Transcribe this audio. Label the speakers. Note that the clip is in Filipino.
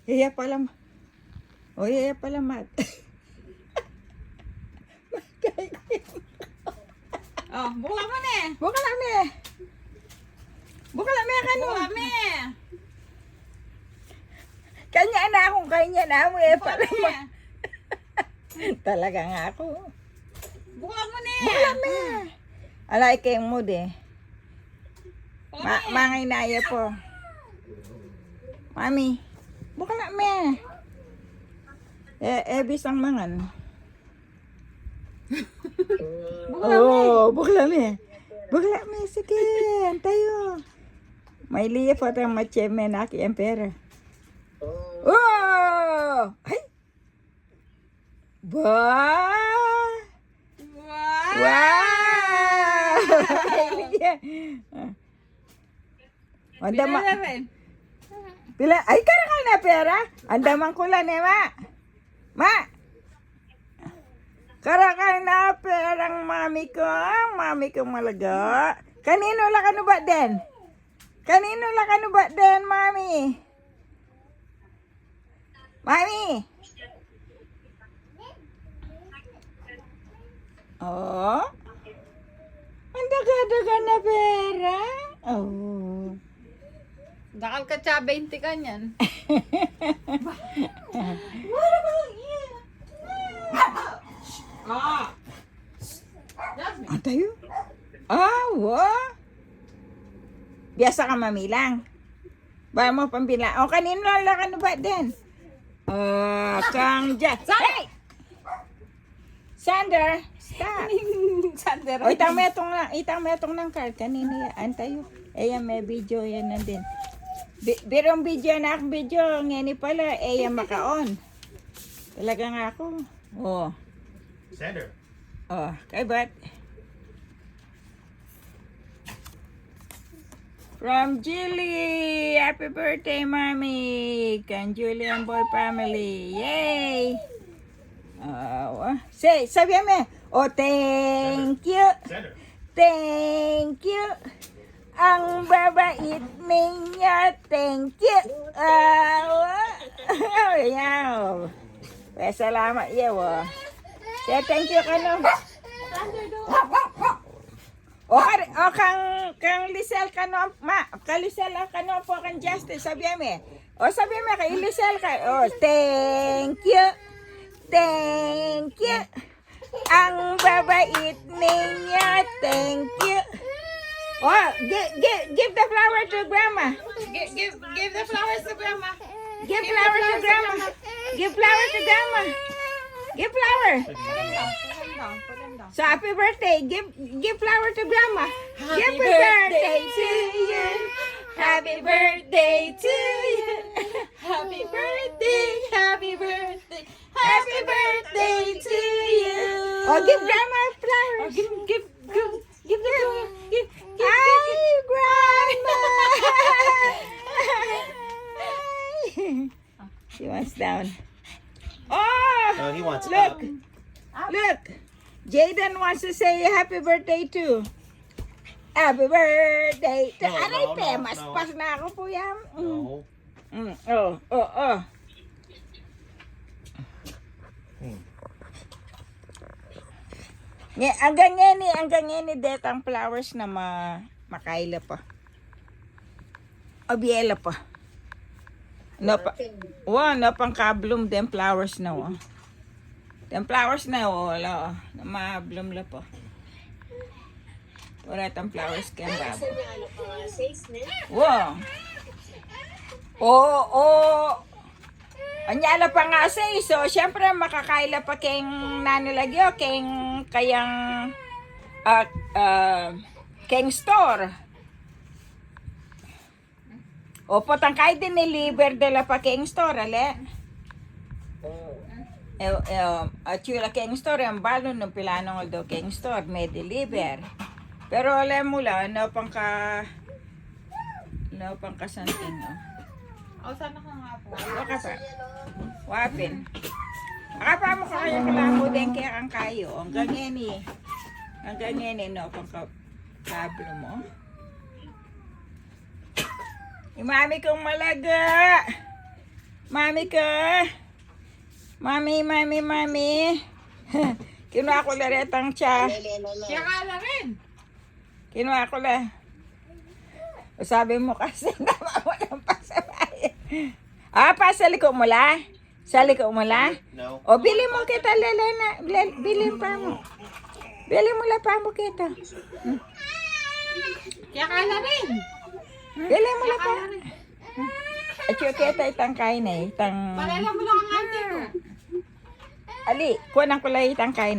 Speaker 1: Iya pala. O, iya pala, Mat.
Speaker 2: Oh, buka mo na eh.
Speaker 1: Buka lang, me. Buka lang, me. Kano?
Speaker 2: Buka me.
Speaker 1: Kanya na akong kanya na mo eh.
Speaker 2: Buka
Speaker 1: Pala
Speaker 2: me.
Speaker 1: Talaga nga ako.
Speaker 2: Buka mo na
Speaker 1: Buka lang, me. Alay kayong mood eh.
Speaker 2: Buka me.
Speaker 1: Mga inaya po. Mami. Buka lang, me. Bisang mangan. Bukla me. Bukla me, sige. Tayo. May liya po tayong macheme na aki ang pera. Oh! Ay! Ba!
Speaker 2: Wow.
Speaker 1: Wow! Anda ma... Pila, ay karakal na pera. Andaman ko lang eh, ma. Ma! Karakal na perang mami ko. Mami ko malaga. Kanino lang ano ba den? Kanino lang ano ba den, mami? Mami! Oh? Ang daga-daga na pera. Oh.
Speaker 2: Dakal ka siya, 20 ka niyan. Ah!
Speaker 1: Ah, tayo? Ah, wow. Biasa ka mamilang. Ba mo pambila. O, kanino lang ano ba din? Kang Jack. Hey! Sander, stop.
Speaker 2: Sander.
Speaker 1: O, itang metong ng card. Kanino yan? Antayo. Ayan, may video yan na din. Birong video na akong video. Ngani pala, ayan makaon. Talaga nga ako. Oh.
Speaker 3: Sander.
Speaker 1: Oh, kay Bat. From Julie! Happy birthday, Mommy! Kan Julian Boy Family! Yay! Sabi mo, oh, thank you!
Speaker 3: Sander.
Speaker 1: Thank you! Ang babait ninyo! Thank you! Yaw! Salamat, yaw! Say thank you ka no? O kang Lisel ka no, ma, kang Lisel ka no po kang Justice, sabi mo. O sabi mo kay Lisel ka. O, thank you. Thank you. Ang babait ninyo. Thank you. Oh, give the flower to grandma.
Speaker 2: Give the flowers to grandma.
Speaker 1: Give flower to grandma. Give flower to grandma. Give flower.
Speaker 2: Put them down. Put them down.
Speaker 1: So happy birthday. Give flower to grandma.
Speaker 2: Happy
Speaker 1: birthday to you. Happy birthday to you.
Speaker 2: Happy birthday. Happy birthday.
Speaker 1: Happy birthday to you. Oh, give grandma a flower.
Speaker 2: Oh, give the flower. Give.
Speaker 1: Hi, grandma. She wants down. Oh,
Speaker 3: No, he wants
Speaker 1: look.
Speaker 3: up.
Speaker 1: Look. Jaden wants to say happy birthday too. Happy birthday to...
Speaker 3: No,
Speaker 1: Aray,
Speaker 3: no,
Speaker 1: te,
Speaker 3: no,
Speaker 1: mas
Speaker 3: no.
Speaker 1: pas na ako po yan.
Speaker 3: No.
Speaker 1: Oh. Hanggang ngayon detang flowers na makaila pa. O biela pa. No pang kablom dem flowers na wa. Dem flowers na wala. Na ma-bloom la pa. Wala tang flowers kaya babo. Wow. Oh. Anyala pa nga sa so syempre makakaila pa keng nanilagyo keng kayang keng store. O potang kay din niliber de la pa keng store ale. Chula keng store ang balon ng pilanong do keng store may deliver. Pero alam mo lang no pang kasanting no.
Speaker 2: Oh, sana ka nga po.
Speaker 1: Waka pa. Wapin. Akapa mo kaya kalamo din kaya kang kayo. Ang ganyan no pang kablo mo. Imami kong malaga. Mami ko. Mami. Kinuha ko laretang siya.
Speaker 2: Kaya ka na rin.
Speaker 1: Kinuha ko la. O sabi mo kasi naman mo ng pasabay. Pa, sa liko mo la? Sa liko mo la?
Speaker 3: No.
Speaker 1: O, bili mo kita, Lelena. Bili pa mo. Bili mo la pa mo kita.
Speaker 2: Kaya ka na rin.
Speaker 1: Bili mo la pa. At yung kita itang kain eh. Itang...
Speaker 2: Palala mo lang ang ante ko.
Speaker 1: Ali, kuha ng kulay itang kain